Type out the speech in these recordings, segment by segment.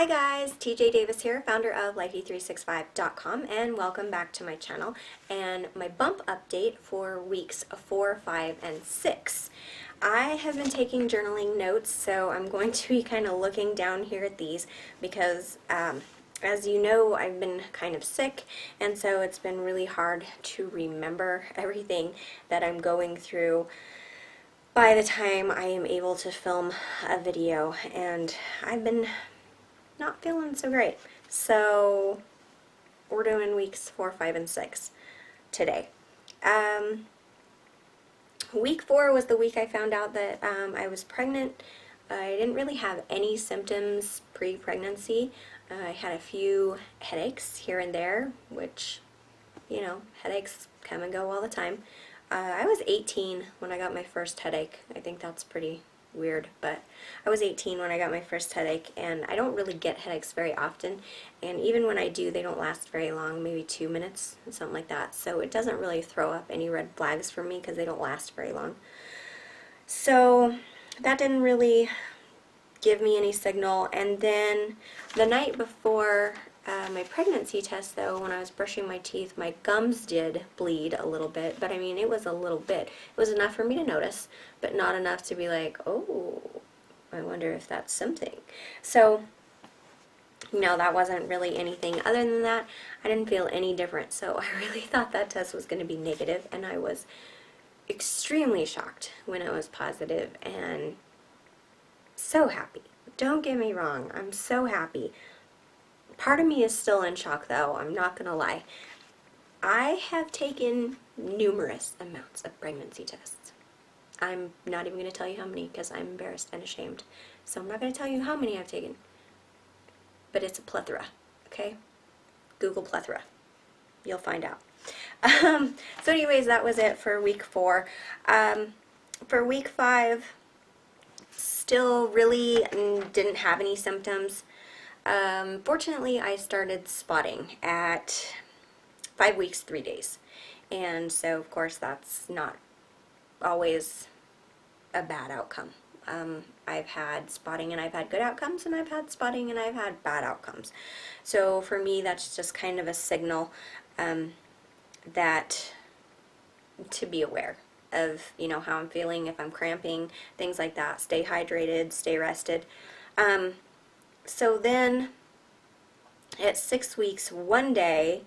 Hi guys, TJ Davis here, founder of Lifey365.com, and welcome back to my channel and my bump update for weeks 4, 5, and 6. I have been taking journaling notes, so I'm going to be kind of looking down here at these because as you know, I've been kind of sick, and so it's been really hard to remember everything that I'm going through by the time I am able to film a video, and I've been not feeling so great. So we're doing weeks 4, 5, and 6 today. Week 4 was the week I found out that I was pregnant. I didn't really have any symptoms pre-pregnancy. I had a few headaches here and there, which, you know, headaches come and go all the time. I was 18 when I got my first headache. I think that's pretty weird, but I was 18 when I got my first headache, and I don't really get headaches very often, and even when I do, they don't last very long, maybe 2 minutes, something like that, so it doesn't really throw up any red flags for me because they don't last very long. So that didn't really give me any signal. And then the night before my pregnancy test, though, when I was brushing my teeth, my gums did bleed a little bit, but I mean, it was a little bit. It was enough for me to notice, but not enough to be like, oh, I wonder if that's something. So, no, that wasn't really anything. Other than that, I didn't feel any different, so I really thought that test was going to be negative, and I was extremely shocked when it was positive, and so happy. Don't get me wrong, I'm so happy. Part of me is still in shock, though, I'm not gonna lie. I have taken numerous amounts of pregnancy tests. I'm not even gonna tell you how many because I'm embarrassed and ashamed. So I'm not gonna tell you how many I've taken. But it's a plethora, okay? Google plethora. You'll find out. So anyways, that was it for week 4. For week 5, still really didn't have any symptoms. Fortunately, I started spotting at 5 weeks, 3 days. And so, of course, that's not always a bad outcome. I've had spotting and I've had good outcomes, and I've had spotting and I've had bad outcomes. So for me, that's just kind of a signal that to be aware of, you know, how I'm feeling, if I'm cramping, things like that. Stay hydrated, stay rested. So then at 6 weeks, one day,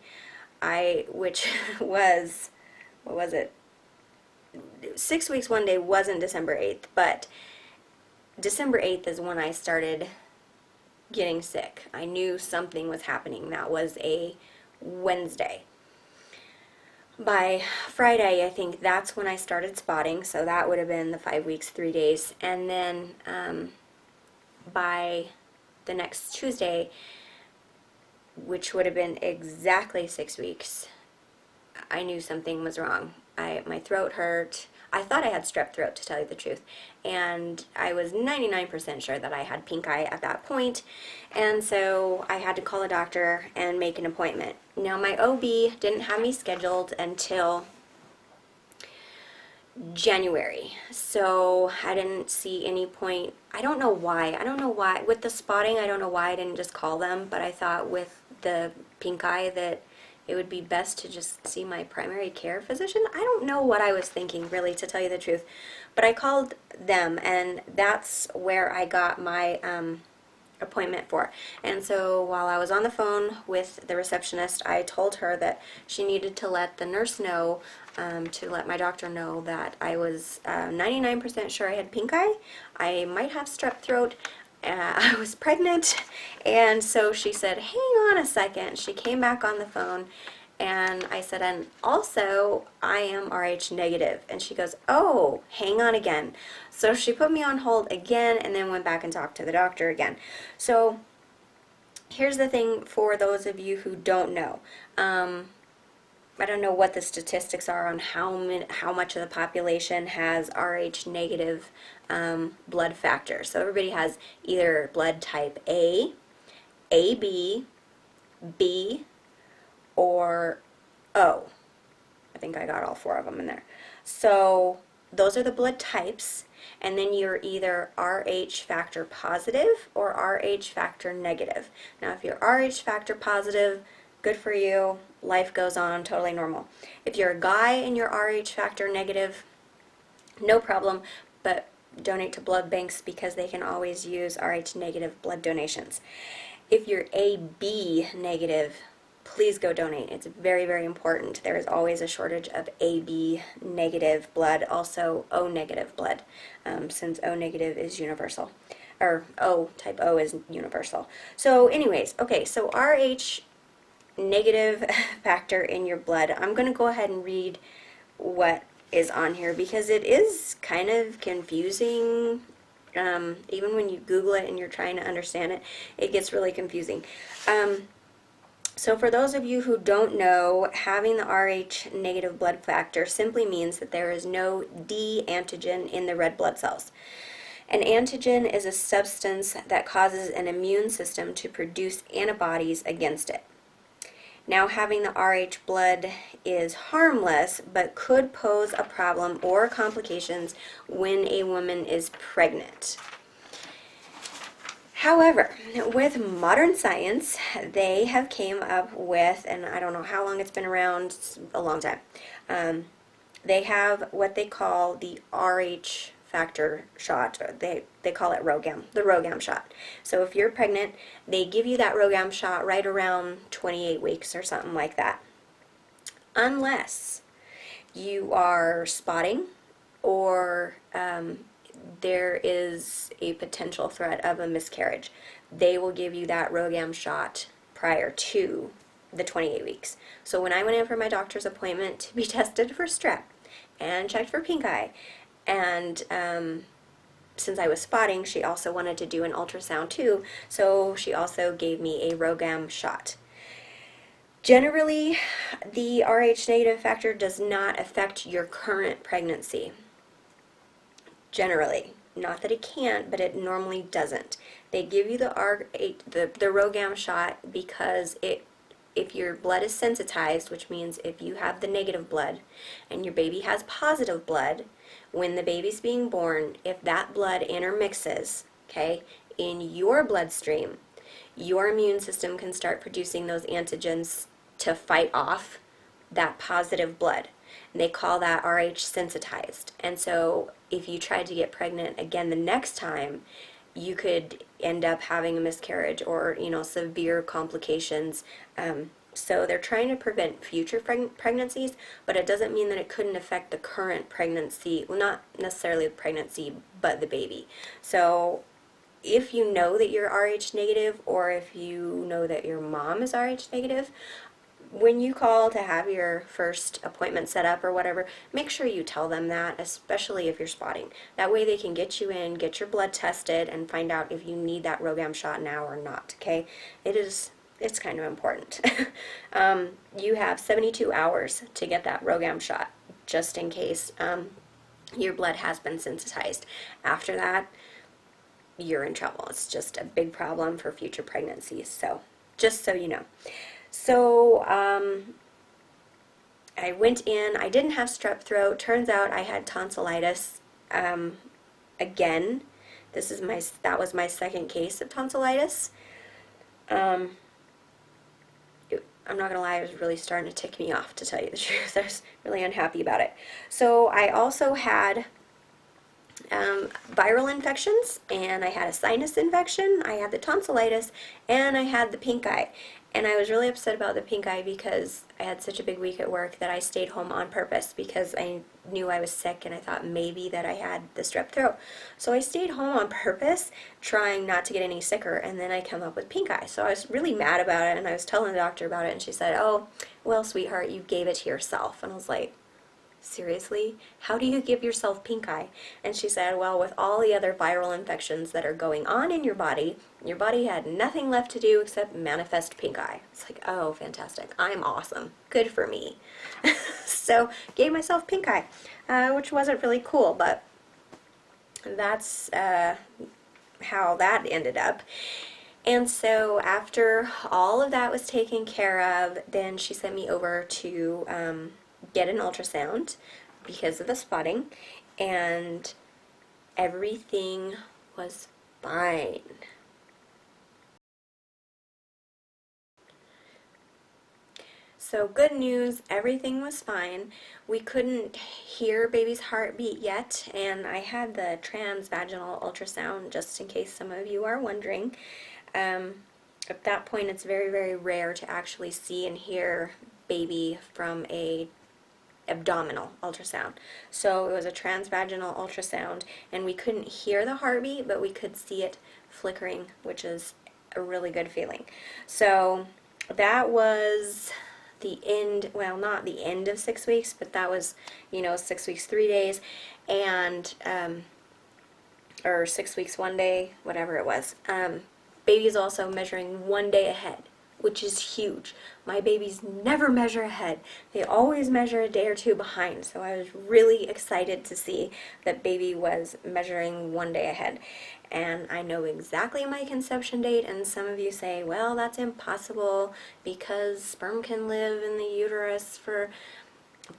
which was, what was it? 6 weeks, one day wasn't December 8th, but December 8th is when I started getting sick. I knew something was happening. That was a Wednesday. By Friday, I think that's when I started spotting, so that would have been the 5 weeks, 3 days. And then by the next Tuesday, which would have been exactly 6 weeks, I knew something was wrong. My throat hurt. I thought I had strep throat, to tell you the truth, and I was 99% sure that I had pink eye at that point, and so I had to call a doctor and make an appointment. Now, my OB didn't have me scheduled until January, so I didn't see any point. I don't know why. With the spotting, I don't know why I didn't just call them, but I thought with the pink eye that it would be best to just see my primary care physician. I don't know what I was thinking, really, to tell you the truth, but I called them, and that's where I got my appointment for. And so while I was on the phone with the receptionist, I told her that she needed to let the nurse know, to let my doctor know that I was 99% sure I had pink eye. I might have strep throat. I was pregnant, and so she said, hang on a second. She came back on the phone, and I said, and also I am Rh negative. And she goes, oh, hang on again. So she put me on hold again and then went back and talked to the doctor again. So here's the thing for those of you who don't know. I don't know what the statistics are on how much of the population has Rh negative blood factor. So everybody has either blood type A, AB, B, or O. I think I got all 4 of them in there. So those are the blood types, and then you're either Rh factor positive or Rh factor negative. Now, if you're Rh factor positive, good for you, life goes on, totally normal. If you're a guy and you're Rh factor negative, no problem, but donate to blood banks because they can always use Rh negative blood donations. If you're AB negative, please go donate. It's very, very important. There is always a shortage of AB negative blood, also O negative blood, since O negative is universal, or type O is universal. So anyways, okay, so Rh negative factor in your blood. I'm going to go ahead and read what is on here because it is kind of confusing. Even when you Google it and you're trying to understand it, it gets really confusing. So for those of you who don't know, having the Rh negative blood factor simply means that there is no D antigen in the red blood cells. An antigen is a substance that causes an immune system to produce antibodies against it. Now, having the Rh blood is harmless, but could pose a problem or complications when a woman is pregnant. However, with modern science, they have came up with, and I don't know how long it's been around, it's a long time, they have what they call the Rh factor shot, or they call it RhoGAM, the RhoGAM shot. So if you're pregnant, they give you that RhoGAM shot right around 28 weeks or something like that. Unless you are spotting or there is a potential threat of a miscarriage, they will give you that RhoGAM shot prior to the 28 weeks. So when I went in for my doctor's appointment to be tested for strep and checked for pink eye, and since I was spotting, she also wanted to do an ultrasound too, so she also gave me a RhoGAM shot. Generally, the Rh negative factor does not affect your current pregnancy. Generally. Not that it can't, but it normally doesn't. They give you the RhoGAM shot because if your blood is sensitized, which means if you have the negative blood and your baby has positive blood, when the baby's being born, if that blood intermixes, okay, in your bloodstream, your immune system can start producing those antigens to fight off that positive blood. And they call that Rh sensitized. And so if you tried to get pregnant again the next time, you could end up having a miscarriage or, severe complications. So they're trying to prevent future pregnancies, but it doesn't mean that it couldn't affect the current pregnancy. Well, not necessarily the pregnancy, but the baby. So if you know that you're Rh negative, or if you know that your mom is Rh negative, when you call to have your first appointment set up or whatever, make sure you tell them that, especially if you're spotting. That way they can get you in, get your blood tested, and find out if you need that RhoGAM shot now or not, okay? It's kind of important. You have 72 hours to get that RhoGAM shot, just in case your blood has been sensitized. After that, you're in trouble. It's just a big problem for future pregnancies, so just so you know. So I went in, I didn't have strep throat. Turns out I had tonsillitis again. That was my second case of tonsillitis. I'm not going to lie, it was really starting to tick me off, to tell you the truth. I was really unhappy about it. So I also had viral infections, and I had a sinus infection, I had the tonsillitis, and I had the pink eye. And I was really upset about the pink eye because I had such a big week at work that I stayed home on purpose because I knew I was sick and I thought maybe that I had the strep throat. So I stayed home on purpose trying not to get any sicker, and then I come up with pink eye. So I was really mad about it, and I was telling the doctor about it, and she said, "Oh, well, sweetheart, you gave it to yourself." And I was like, seriously? How do you give yourself pink eye? And she said, well, with all the other viral infections that are going on in your body had nothing left to do except manifest pink eye. It's like, oh, fantastic. I'm awesome. Good for me. So, gave myself pink eye, which wasn't really cool, but that's how that ended up. And so after all of that was taken care of, then she sent me over to get an ultrasound because of the spotting, and everything was fine. So good news, everything was fine. We couldn't hear baby's heartbeat yet, and I had the transvaginal ultrasound just in case some of you are wondering. At that point, it's very, very rare to actually see and hear baby from a abdominal ultrasound. So it was a transvaginal ultrasound, and we couldn't hear the heartbeat, but we could see it flickering, which is a really good feeling. So that was the end, well, not the end of 6 weeks, but that was, 6 weeks, 3 days, and, or 6 weeks, 1 day, whatever it was. Baby's also measuring 1 day ahead, which is huge. My babies never measure ahead. They always measure a day or two behind. So I was really excited to see that baby was measuring 1 day ahead. And I know exactly my conception date, and some of you say, well, that's impossible because sperm can live in the uterus for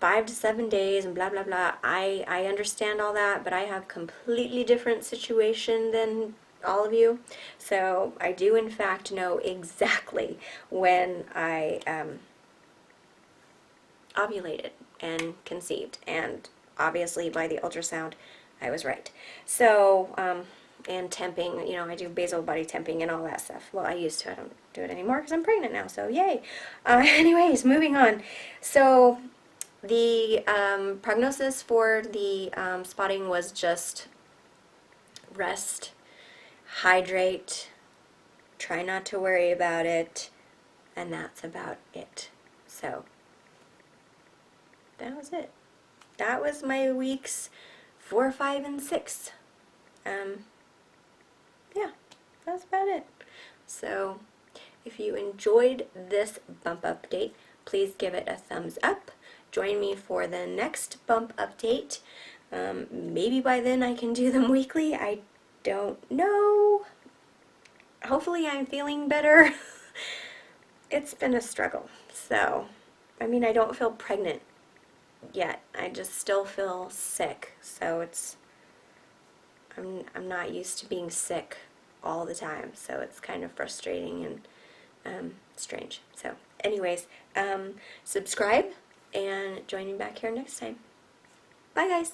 5 to 7 days and blah blah blah. I understand all that, but I have completely different situation than all of you. So I do in fact know exactly when I ovulated and conceived, and obviously by the ultrasound I was right. So and temping, I do basal body temping and all that stuff. Well, I used to. I don't do it anymore because I'm pregnant now, so yay. Anyways, moving on. So the prognosis for the spotting was just rest, hydrate, try not to worry about it, and that's about it. So that was it. That was my weeks 4, 5, and 6. Yeah, that's about it. So if you enjoyed this bump update, please give it a thumbs up. Join me for the next bump update. Maybe by then I can do them weekly. I don't know. Hopefully I'm feeling better. It's been a struggle. So, I don't feel pregnant yet. I just still feel sick. So I'm not used to being sick all the time. So it's kind of frustrating and strange. So anyways, subscribe and join me back here next time. Bye guys.